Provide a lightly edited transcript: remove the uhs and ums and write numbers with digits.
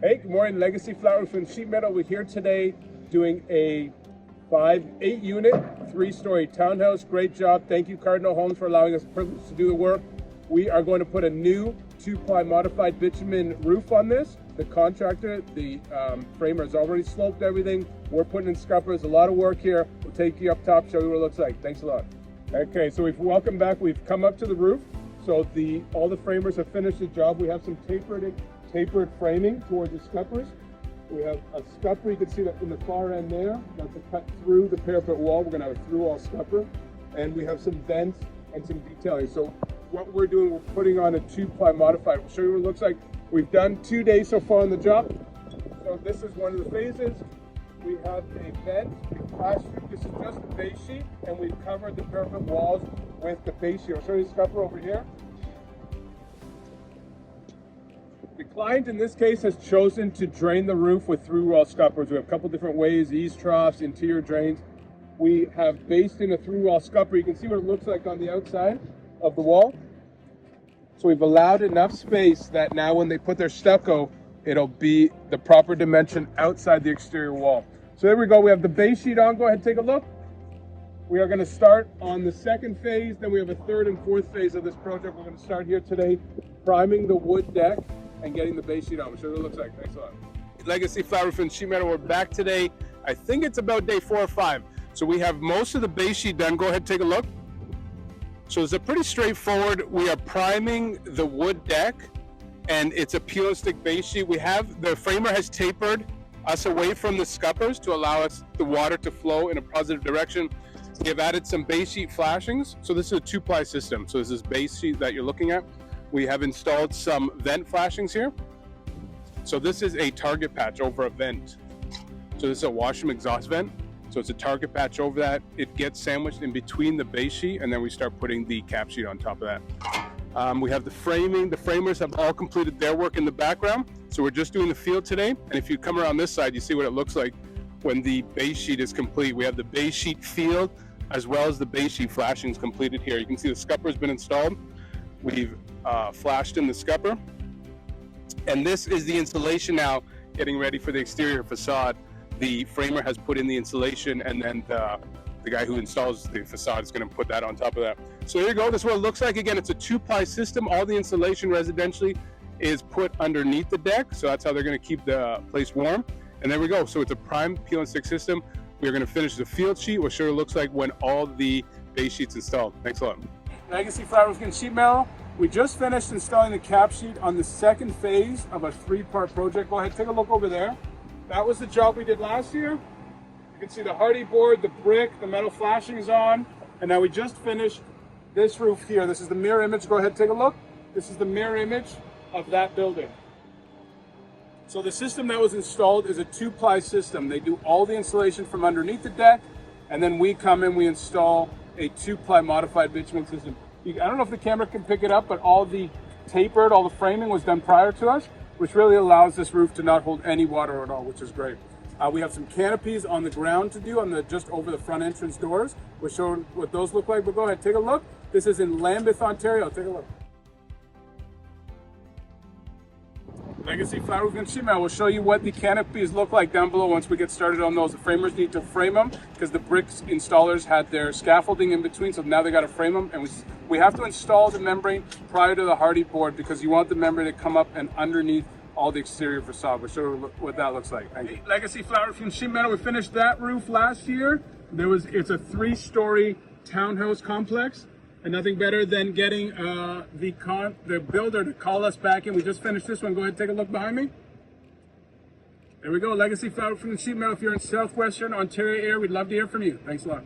Hey, good morning, Legacy Flat Roof and Sheet Metal. We're here today doing a 8-unit, 3-story townhouse. Great job. Thank you, Cardinal Homes, for allowing us the privilege to do the work. We are going to put a new 2-ply modified bitumen roof on this. The contractor, the framer has already sloped everything. We're putting in scuppers, a lot of work here. We'll take you up top, show you what it looks like. Thanks a lot. Okay, so welcome back. We've come up to the roof. So all the framers have finished the job. We have some tapered framing towards the scuppers. We have a scupper, you can see that in the far end there. That's a cut through the parapet wall. We're gonna have a through-wall scupper. And we have some vents and some detailing. So what we're doing, we're putting on a 2-ply modified. We'll show you what it looks like. We've done 2 days so far on the job. So this is one of the phases. We have a vent, we plastered, this is just the base sheet, and we've covered the parapet walls with the base sheet. I'll show you the scupper over here. The client in this case has chosen to drain the roof with through-wall scuppers. We have a couple different ways, eaves troughs, interior drains. We have based in a through-wall scupper. You can see what it looks like on the outside of the wall. So we've allowed enough space that now when they put their stucco, it'll be the proper dimension outside the exterior wall. So there we go, we have the base sheet on. Go ahead and take a look. We are gonna start on the second phase, then we have a third and fourth phase of this project. We're gonna start here today, priming the wood deck and getting the base sheet on. We'll show you what it looks like. Thanks a lot. Legacy Flat Roof and Sheet Metal, we're back today. I think it's about day 4 or 5. So we have most of the base sheet done. Go ahead and take a look. So it's a pretty straightforward. We are priming the wood deck and it's a peel and stick base sheet. The framer has tapered us away from the scuppers to allow us the water to flow in a positive direction. We have added some base sheet flashings. So this is a 2-ply system. So this is base sheet that you're looking at. We have installed some vent flashings here. So this is a target patch over a vent. So this is a washroom exhaust vent. So it's a target patch over that. It gets sandwiched in between the base sheet, and then we start putting the cap sheet on top of that. We have the framing. The framers have all completed their work in the background. So we're just doing the field today. And if you come around this side, you see what it looks like when the base sheet is complete. We have the base sheet field as well as the base sheet flashings completed here. You can see the scupper has been installed. We've flashed in the scupper. And this is the insulation now, getting ready for the exterior facade. The framer has put in the insulation, and then the guy who installs the facade is going to put that on top of that. So there you go. This is what it looks like. Again, it's a 2-ply system. All the insulation residentially is put underneath the deck. So that's how they're going to keep the place warm. And there we go. So it's a prime peel and stick system. We're going to finish the field sheet. We'll show you what it looks like when all the base sheets installed. Thanks a lot. Legacy Flat Roof and Sheet Metal. We just finished installing the cap sheet on the second phase of a 3-part project. Go ahead, take a look over there. That was the job we did last year. You can see the hardy board, the brick, the metal flashings on, and now we just finished this roof here. This is the mirror image. Go ahead, take a look. This is the mirror image of that building. So the system that was installed is a 2-ply system. They do all the installation from underneath the deck, and then we come in, we install a 2-ply modified bitumen system. I don't know if the camera can pick it up, but all the framing was done prior to us, which really allows this roof to not hold any water at all, which is great. We have some canopies on the ground to do, just over the front entrance doors. We'll show what those look like, but go ahead, take a look. This is in Lambeth, Ontario. Take a look. Legacy Flat Roof and Sheet Metal will show you what the canopies look like down below once we get started on those. The framers need to frame them because the bricks installers had their scaffolding in between, so now they got to frame them, and we have to install the membrane prior to the hardy board because you want the membrane to come up and underneath all the exterior facade. We'll show you what that looks like. Thank you. Legacy Flat Roof and Sheet Metal. We finished that roof last year. It's a 3-story townhouse complex. And nothing better than getting the builder to call us back in. We just finished this one. Go ahead and take a look behind me. There we go. Legacy Flat Roof and Sheet Metal. If you're in southwestern Ontario area, we'd love to hear from you. Thanks a lot.